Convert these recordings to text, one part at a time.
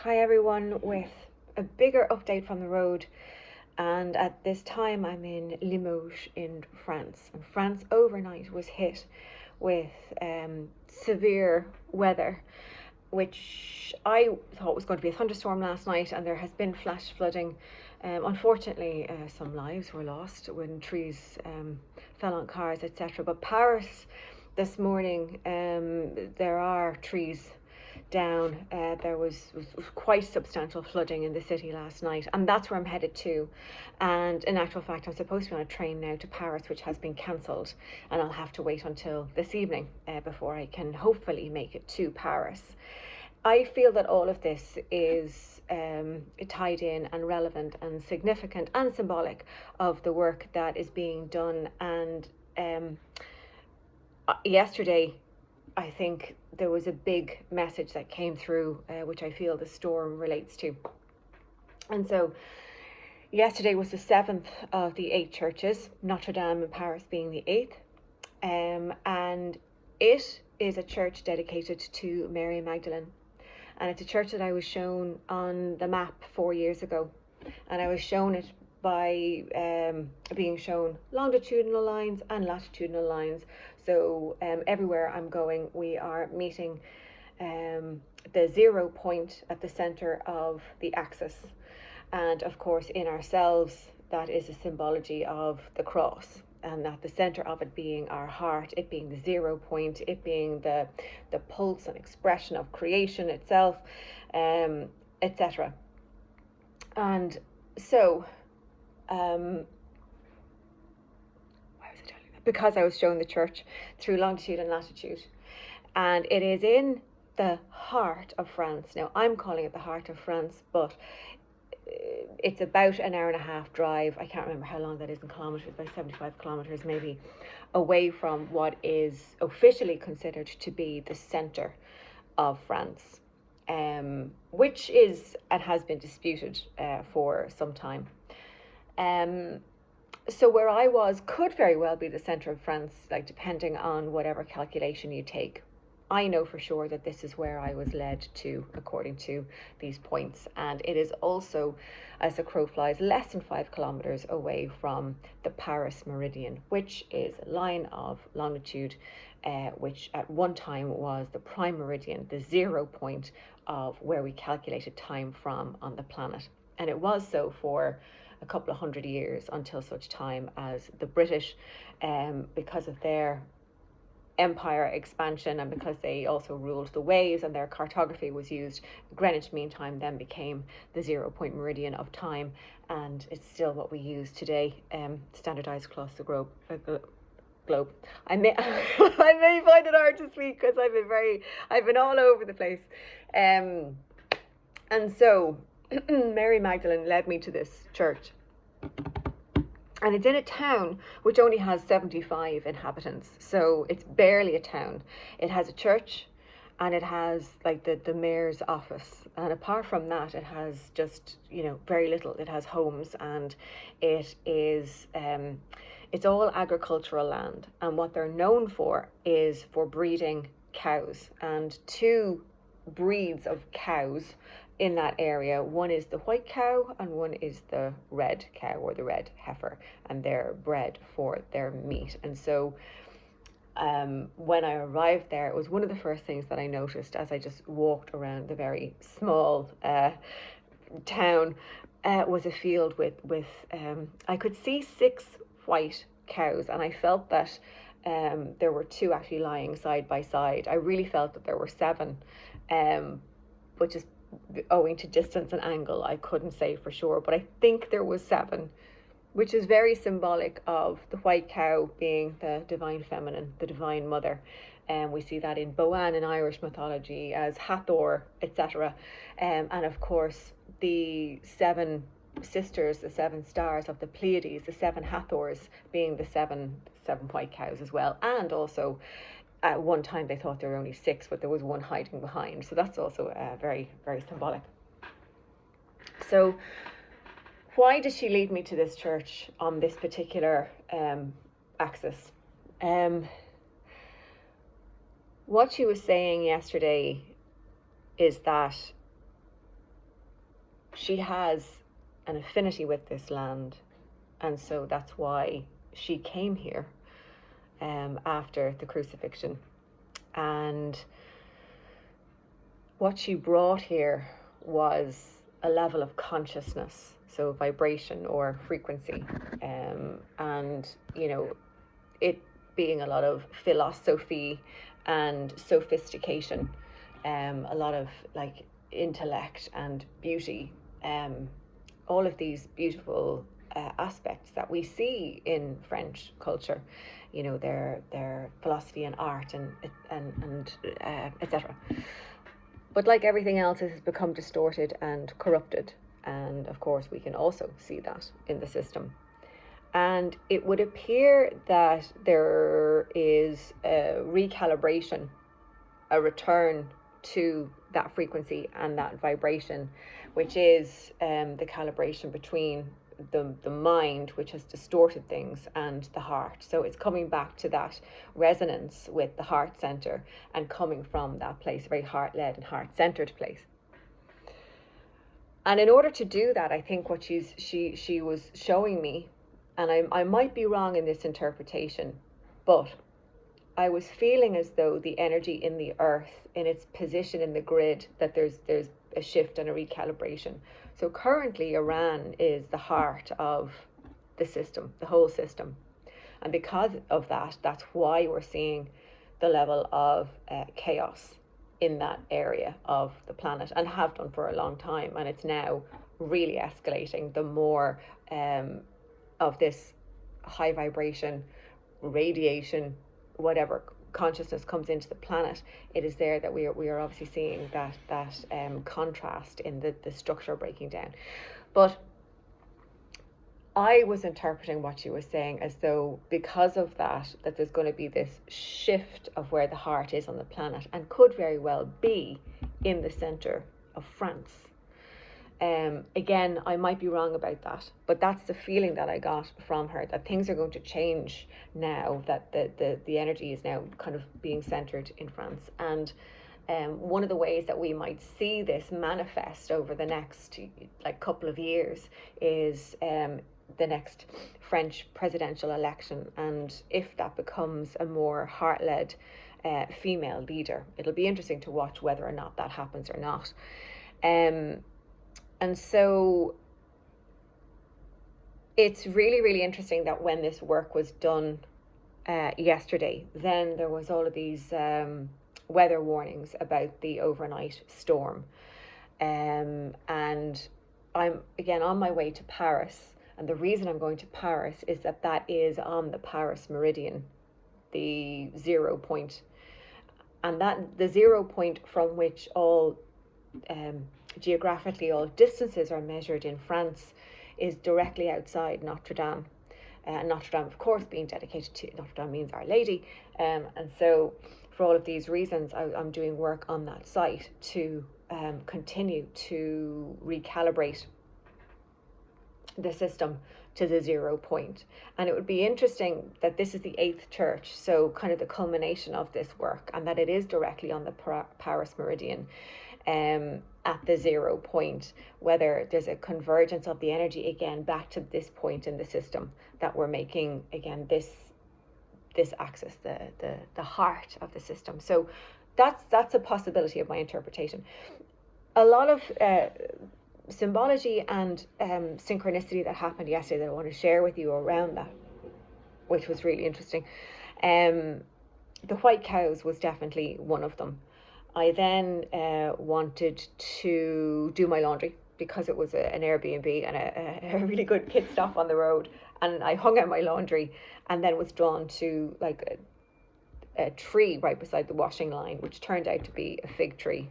Hi everyone, with a bigger update from the road. And at this time I'm in Limoges in France. And France overnight was hit with severe weather, which I thought was going to be a thunderstorm last night, and there has been flash flooding. Unfortunately, some lives were lost when trees fell on cars, etc. But Paris this morning, there are trees down. There was quite substantial flooding in the city last night, and that's where I'm headed to. And in actual fact, I'm supposed to be on a train now to Paris, which has been cancelled, and I'll have to wait until this evening before I can hopefully make it to Paris. I feel that all of this is tied in and relevant and significant and symbolic of the work that is being done. And yesterday, I think there was a big message that came through, which I feel the storm relates to. And so yesterday was the 7th of the 8 churches, Notre Dame in Paris being the 8th. And it is a church dedicated to Mary Magdalene. And it's a church that I was shown on the map 4 years ago. And I was shown it by being shown longitudinal lines and latitudinal lines. So everywhere I'm going, we are meeting the 0 point at the center of the axis. And of course, in ourselves, that is a symbology of the cross, and at the center of it being our heart, it being the 0 point, it being the pulse and expression of creation itself, etc. And so, because I was shown the church through longitude and latitude, and it is in the heart of France. Now, I'm calling it the heart of France, but it's about an hour and a half drive. I can't remember how long that is in kilometers, by 75 kilometers maybe, away from what is officially considered to be the center of France, which is and has been disputed for some time. So where I was could very well be the center of France, like depending on whatever calculation you take. I know for sure that this is where I was led to, according to these points. And it is also, as the crow flies, less than 5 kilometers away from the Paris meridian, which is a line of longitude, which at one time was the prime meridian, the 0 point of where we calculated time from on the planet. And it was so for a couple of hundred years, until such time as the British, because of their empire expansion and because they also ruled the waves and their cartography was used, Greenwich Mean Time then became the 0 point meridian of time, and it's still what we use today, standardized across the globe. I may I may find it hard to speak because I've been all over the place, and so Mary Magdalene led me to this church. And it's in a town which only has 75 inhabitants. So it's barely a town. It has a church and it has like the mayor's office. And apart from that, it has just, very little. It has homes, and it is, it's all agricultural land. And what they're known for is for breeding cows, and 2 breeds of cows in that area. One is the white cow and one is the red cow, or the red heifer, and they're bred for their meat. And so when I arrived there, it was one of the first things that I noticed as I just walked around the very small town, was a field with I could see 6 white cows, and I felt that there were 2 actually lying side by side. I really felt that there were 7, but just owing to distance and angle, I couldn't say for sure, but I think there was 7, which is very symbolic of the white cow being the divine feminine, the divine mother. And we see that in Boan in Irish mythology as Hathor, etc. And of course, the 7 sisters, the 7 stars of the Pleiades, the 7 Hathors, being the seven white cows as well. And also, at one time they thought there were only 6, but there was 1 hiding behind. So that's also very, very symbolic. So why did she lead me to this church on this particular axis? What she was saying yesterday is that she has an affinity with this land, and so that's why she came here after the crucifixion. And what she brought here was a level of consciousness, so vibration or frequency, and it being a lot of philosophy and sophistication, a lot of like intellect and beauty, all of these beautiful aspects that we see in French culture, their philosophy and art and etc. But like everything else, it has become distorted and corrupted, and of course we can also see that in the system. And it would appear that there is a recalibration, a return to that frequency and that vibration, which is the calibration between the mind, which has distorted things, and the heart. So it's coming back to that resonance with the heart center and coming from that place, a very heart-led and heart-centered place. And in order to do that, I think what she was showing me, and I might be wrong in this interpretation, but I was feeling as though the energy in the earth, in its position in the grid, that there's a shift and a recalibration. So currently Iran is the heart of the system, the whole system. And because of that, that's why we're seeing the level of chaos in that area of the planet, and have done for a long time. And it's now really escalating. The more of this high vibration, radiation, whatever consciousness comes into the planet, it is there that we are obviously seeing that contrast in the structure breaking down. But I was interpreting what she was saying as though because of that there's going to be this shift of where the heart is on the planet, and could very well be in the center of France. Again, I might be wrong about that, but that's the feeling that I got from her, that things are going to change now, that the energy is now kind of being centered in France. And one of the ways that we might see this manifest over the next couple of years is the next French presidential election. And if that becomes a more heart-led female leader, it'll be interesting to watch whether or not that happens or not. And so it's really, really interesting that when this work was done yesterday, then there was all of these weather warnings about the overnight storm. And I'm, again, on my way to Paris. And the reason I'm going to Paris is that is on the Paris meridian, the 0 point. And that the 0 point from which all geographically all distances are measured in France is directly outside Notre Dame. Notre Dame, of course, being dedicated to Notre Dame means Our Lady. And so for all of these reasons, I'm doing work on that site to continue to recalibrate the system to the 0 point. And it would be interesting that this is the 8th church, so kind of the culmination of this work, and that it is directly on the Paris meridian. At the 0 point, whether there's a convergence of the energy again back to this point in the system, that we're making again this axis the heart of the system. So that's a possibility of my interpretation. A lot of symbology and synchronicity that happened yesterday that I want to share with you around that, which was really interesting. The white cows was definitely one of them. I then wanted to do my laundry because it was an Airbnb and a really good pit stop on the road. And I hung out my laundry and then was drawn to like a tree right beside the washing line, which turned out to be a fig tree.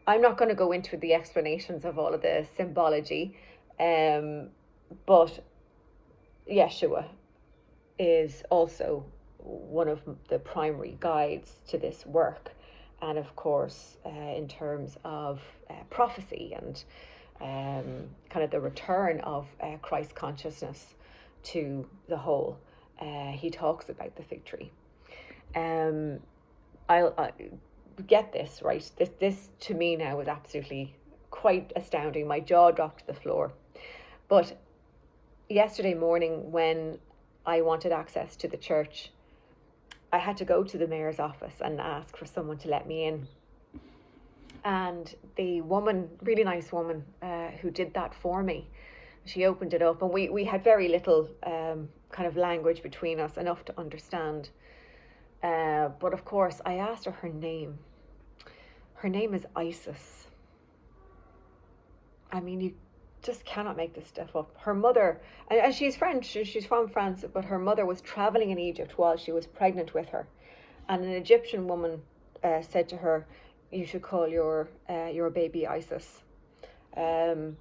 I'm not going to go into the explanations of all of the symbology, but Yeshua is also one of the primary guides to this work. And of course, in terms of prophecy and kind of the return of Christ consciousness to the whole, he talks about the fig tree. I'll get this right. This to me now is absolutely quite astounding. My jaw dropped to the floor. But yesterday morning, when I wanted access to the church, I had to go to the mayor's office and ask for someone to let me in. And the woman, really nice woman, who did that for me, she opened it up, and we had very little kind of language between us, enough to understand. But of course, I asked her name. Her name is Isis. I mean, you just cannot make this stuff up. Her mother, and she's French, she's from France, but her mother was traveling in Egypt while she was pregnant with her. And an Egyptian woman said to her, you should call your baby Isis. And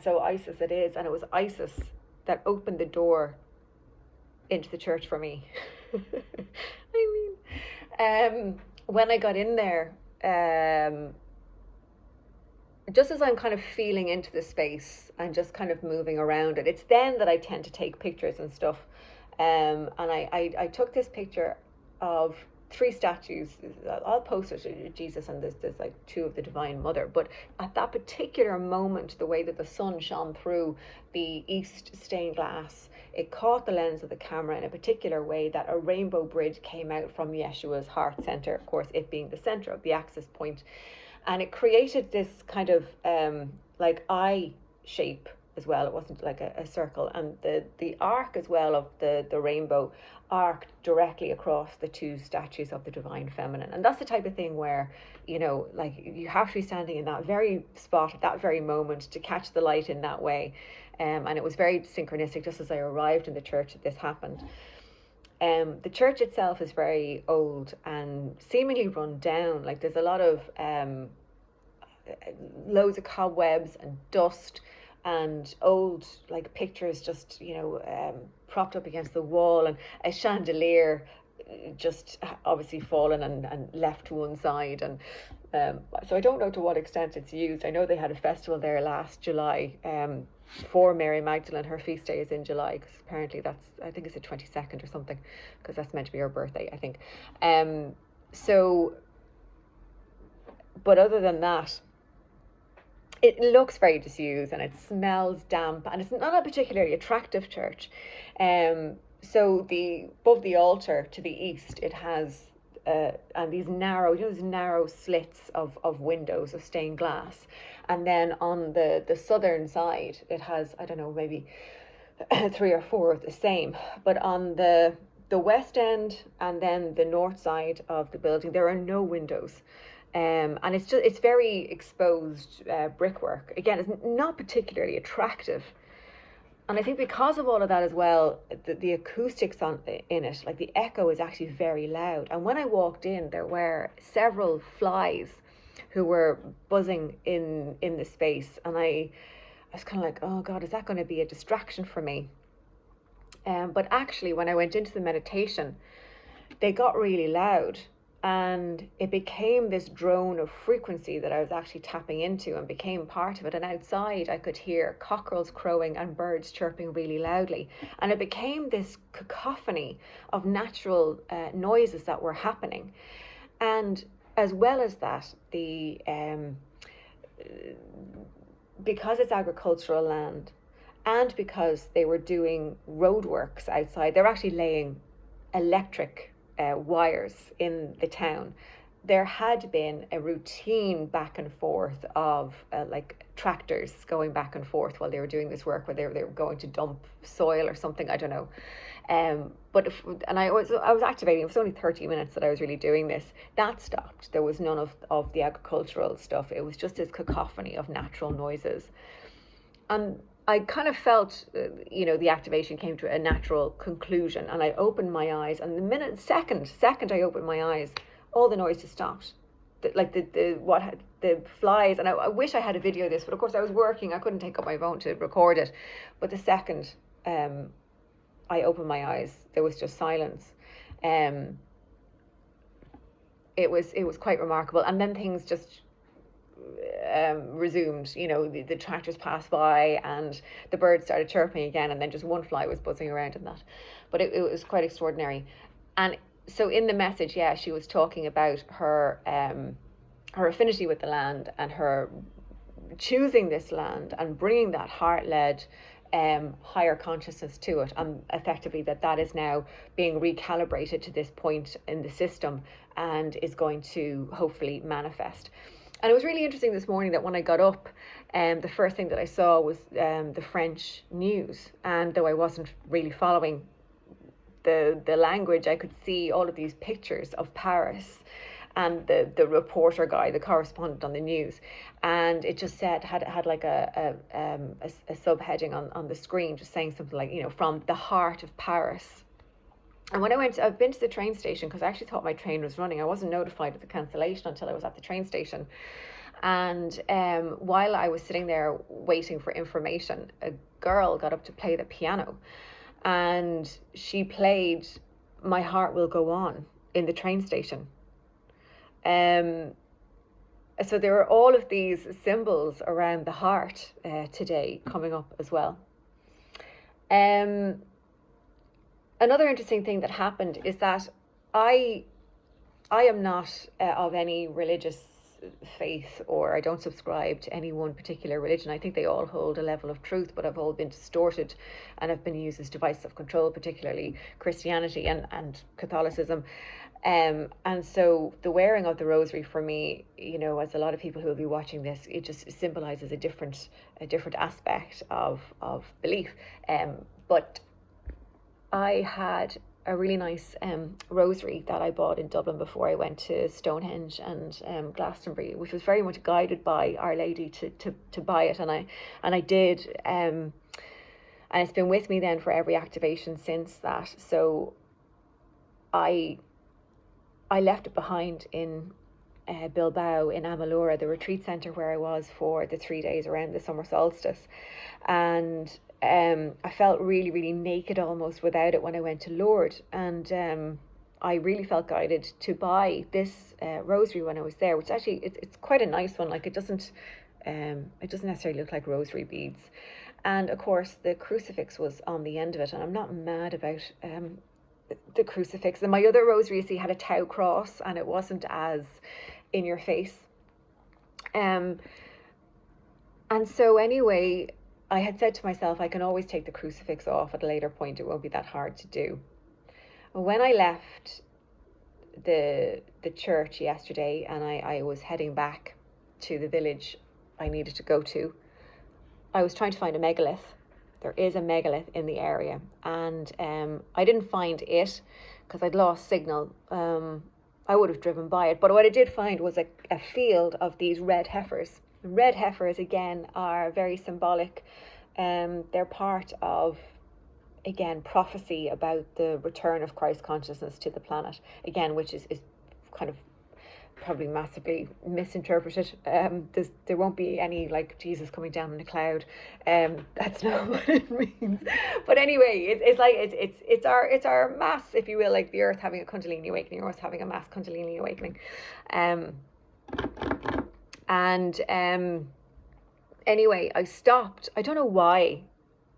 so Isis it is. And it was Isis that opened the door into the church for me. I mean, when I got in there, just as I'm kind of feeling into the space and just kind of moving around it, it's then that I tend to take pictures and stuff. And I took this picture of 3 statues. I'll post it, Jesus, and there's like 2 of the Divine Mother. But at that particular moment, the way that the sun shone through the east stained glass, it caught the lens of the camera in a particular way that a rainbow bridge came out from Yeshua's heart center, of course, it being the center of the axis point. And it created this kind of like eye shape as well. It wasn't like a circle. And the arc as well of the rainbow arced directly across the 2 statues of the Divine Feminine. And that's the type of thing where, you know, like you have to be standing in that very spot at that very moment to catch the light in that way. And it was very synchronistic. Just as I arrived in the church, this happened. The church itself is very old and seemingly run down. Like there's a lot of loads of cobwebs and dust and old like pictures just, you know, propped up against the wall, and a chandelier just obviously fallen and left to one side. And so I don't know to what extent it's used. I know they had a festival there last July for Mary Magdalene. Her feast day is in July, because apparently I think it's the 22nd or something, because that's meant to be her birthday, I think. So, but other than that, it looks very disused and it smells damp, and it's not a particularly attractive church. So above the altar to the east, it has and these narrow, you know, those narrow slits of windows of stained glass. And then on the southern side, it has, I don't know, maybe 3 or 4 of the same. But on the west end and then the north side of the building, there are no windows. And it's very exposed brickwork. Again, it's not particularly attractive. And I think because of all of that as well, the acoustics in it, like the echo is actually very loud. And when I walked in, there were several flies who were buzzing in the space. And I was kind of like, oh God, is that going to be a distraction for me? But actually, when I went into the meditation, they got really loud. And it became this drone of frequency that I was actually tapping into and became part of it. And outside I could hear cockerels crowing and birds chirping really loudly. And it became this cacophony of natural noises that were happening. And as well as that, because it's agricultural land, and because they were doing roadworks outside, they were actually laying electric wires in the town. There had been a routine back and forth of like tractors going back and forth while they were doing this work, where they were going to dump soil or something, I don't know. And I was activating. It was only 30 minutes that I was really doing this. That stopped. There was none of the agricultural stuff. It was just this cacophony of natural noises. And I kind of felt, the activation came to a natural conclusion, and I opened my eyes, and the second I opened my eyes, all the noise just stopped. The flies, and I wish I had a video of this, but of course I was working, I couldn't take up my phone to record it. But the second I opened my eyes, there was just silence. It was quite remarkable, and then things just resumed. The tractors passed by and the birds started chirping again, and then just one fly was buzzing around in that. But it was quite extraordinary. And so in the message, she was talking about her affinity with the land and her choosing this land and bringing that heart-led higher consciousness to it, and effectively that is now being recalibrated to this point in the system and is going to hopefully manifest. And it was really interesting this morning that when I got up, the first thing that I saw was the French news, and though I wasn't really following the language, I could see all of these pictures of Paris and the reporter guy, the correspondent on the news, and it just said had like a subheading on the screen, just saying something like, you know, from the heart of Paris. And when I've been to the train station, because I actually thought my train was running. I wasn't notified of the cancellation until I was at the train station. And while I was sitting there waiting for information, a girl got up to play the piano, and she played "My Heart Will Go On" in the train station. So there are all of these symbols around the heart today coming up as well. Another interesting thing that happened is that I am not of any religious faith, or I don't subscribe to any one particular religion. I think they all hold a level of truth, but have all been distorted and have been used as devices of control, particularly Christianity and Catholicism. And so the wearing of the rosary for me, you know, as a lot of people who will be watching this, it just symbolizes a different aspect of belief. But I had a really nice rosary that I bought in Dublin before I went to Stonehenge and Glastonbury, which was very much guided by Our Lady to buy it, and I did, and it's been with me then for every activation since that. So I left it behind in Bilbao, in Amalura, the retreat centre where I was for the 3 days around the summer solstice, and I felt really, really naked almost without it when I went to Lourdes, and I really felt guided to buy this rosary when I was there, which actually it's quite a nice one. Like it doesn't necessarily look like rosary beads, and of course the crucifix was on the end of it, and I'm not mad about the crucifix. And my other rosary, you see, had a Tau cross, and it wasn't as in your face. And so anyway, I had said to myself, I can always take the crucifix off at a later point. It won't be that hard to do. When I left the church yesterday, and I was heading back to the village I needed to go to, I was trying to find a megalith. There is a megalith in the area, and I didn't find it because I'd lost signal. I would have driven by it, but what I did find was a field of these red heifers. Red heifers, again, are very symbolic. They're part of, again, prophecy about the return of Christ consciousness to the planet, again, which is kind of probably massively misinterpreted. There won't be any like Jesus coming down in a cloud. That's not what it means. But anyway, it's our mass, if you will, like the earth having a Kundalini awakening, or us having a mass Kundalini awakening. Anyway, I stopped. I don't know why.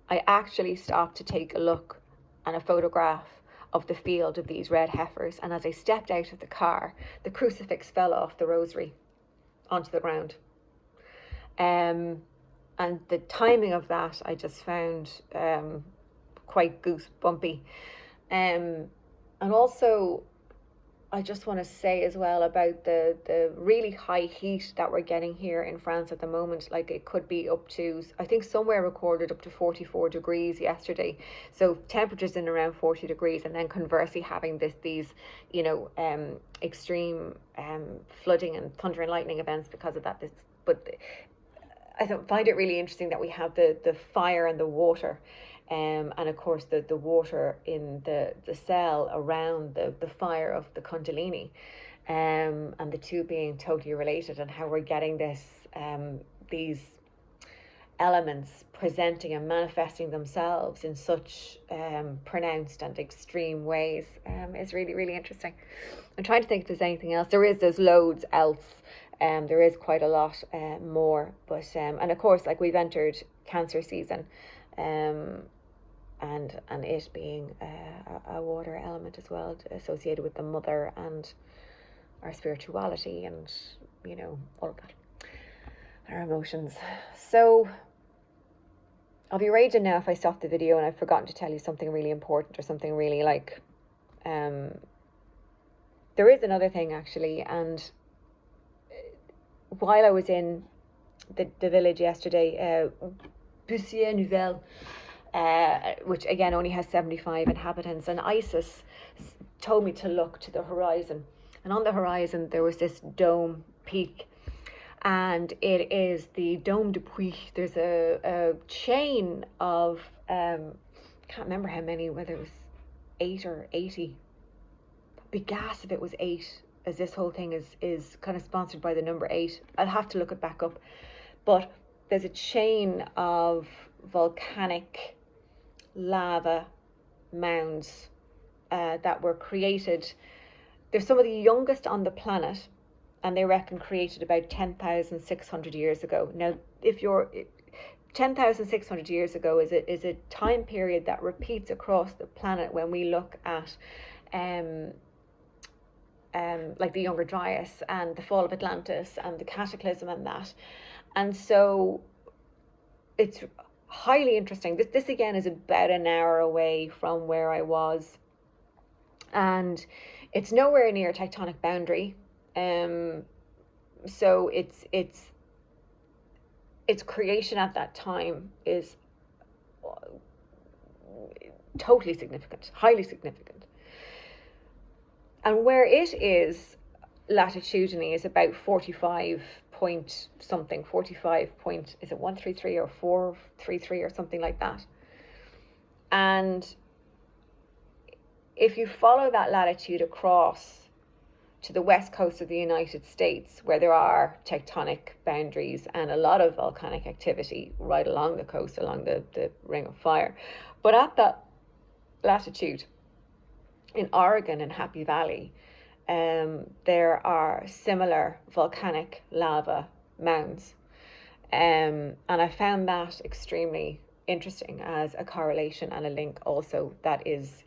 I actually stopped to take a look and a photograph of the field of these red heifers, and as I stepped out of the car, the crucifix fell off the rosary onto the ground. And the timing of that I just found quite goosebumpy. And also, I just want to say as well about the really high heat that we're getting here in France at the moment. Like it could be up to, I think somewhere recorded up to 44 degrees yesterday. So temperatures in around 40 degrees, and then conversely having these extreme flooding and thunder and lightning events because of that. But I find it really interesting that we have the fire and the water. And of course the water in the cell around the fire of the Kundalini, and the two being totally related, and how we're getting these elements presenting and manifesting themselves in such pronounced and extreme ways is really, really interesting. I'm trying to think if there's anything else. There's loads else. There is quite a lot more, but and of course, like, we've entered Cancer season, and it being a water element as well, associated with the mother and our spirituality, and all of that. our emotions. So I'll be raging now if I stop the video and I've forgotten to tell you something really important or something really like, there is another thing actually. And while I was in the village yesterday, Bussier Nouvelle, which again only has 75 inhabitants, and Isis told me to look to the horizon, and on the horizon there was this dome peak, and it is the Dome de Puy. There's a chain of can't remember how many, whether it was 8 or 80. Be gas if it was 8, as this whole thing is kind of sponsored by the number 8. I'll have to look it back up, but there's a chain of volcanic lava mounds that were created. They're some of the youngest on the planet, and they reckon created about 10,600 years ago. Now, if you're 10,600 years ago is a time period that repeats across the planet when we look at like the Younger Dryas and the fall of Atlantis and the cataclysm and that. And so it's highly interesting. This again is about an hour away from where I was, and it's nowhere near a tectonic boundary. So its creation at that time is totally significant, highly significant. And where it is latitudinally is about 45 point something, 45 point, is it 133 or 433 or something like that. And if you follow that latitude across to the west coast of the United States, where there are tectonic boundaries and a lot of volcanic activity right along the coast, along the Ring of Fire, but at that latitude in Oregon and Happy Valley, there are similar volcanic lava mounds, and I found that extremely interesting as a correlation and a link also that is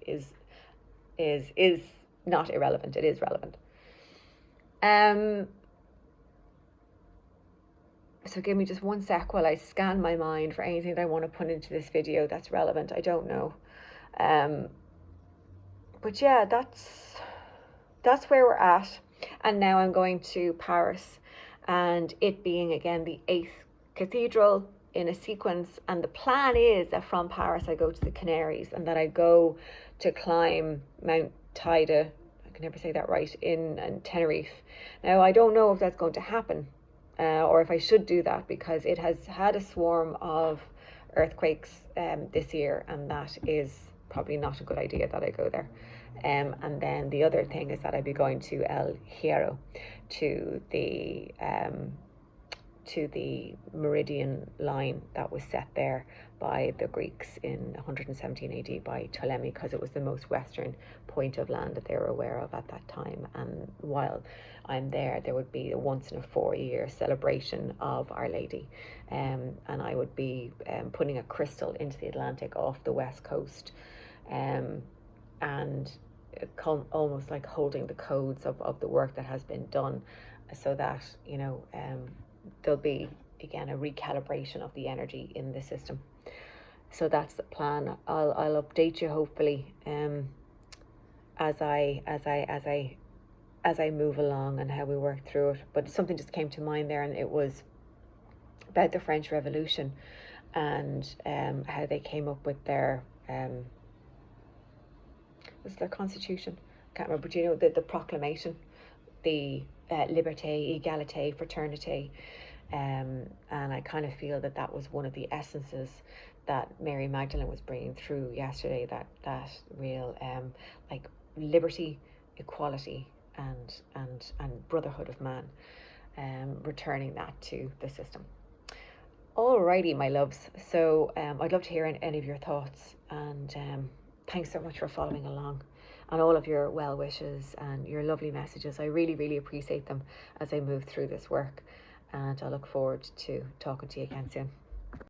not irrelevant. It is relevant. So give me just one sec while I scan my mind for anything that I want to put into this video that's relevant. I don't know. But yeah, that's where we're at. And now I'm going to Paris, and it being again the 8th cathedral in a sequence. And the plan is that from Paris I go to the Canaries, and that I go to climb Mount Teide, I can never say that right, in Tenerife. Now I don't know if that's going to happen, or if I should do that, because it has had a swarm of earthquakes this year, and that is probably not a good idea that I go there. And then the other thing is that I'd be going to El Hierro, to the meridian line that was set there by the Greeks in 117 AD by Ptolemy, because it was the most western point of land that they were aware of at that time. And while I'm there, there would be a once in a 4-year celebration of Our Lady, and I would be putting a crystal into the Atlantic off the west coast, and almost like holding the codes of the work that has been done, so that, you know, there'll be again a recalibration of the energy in the system. So that's the plan. I'll update you hopefully as I move along and how we work through it. But something just came to mind there, and it was about the French Revolution and how they came up with their was their constitution? I can't remember, but you know, the proclamation, the liberté, égalité, fraternité, and I kind of feel that was one of the essences that Mary Magdalene was bringing through yesterday, that real like liberty, equality, and brotherhood of man, returning that to the system. Alrighty, my loves. So I'd love to hear any of your thoughts, and thanks so much for following along, and all of your well wishes and your lovely messages. I really, really appreciate them as I move through this work, and I look forward to talking to you again soon.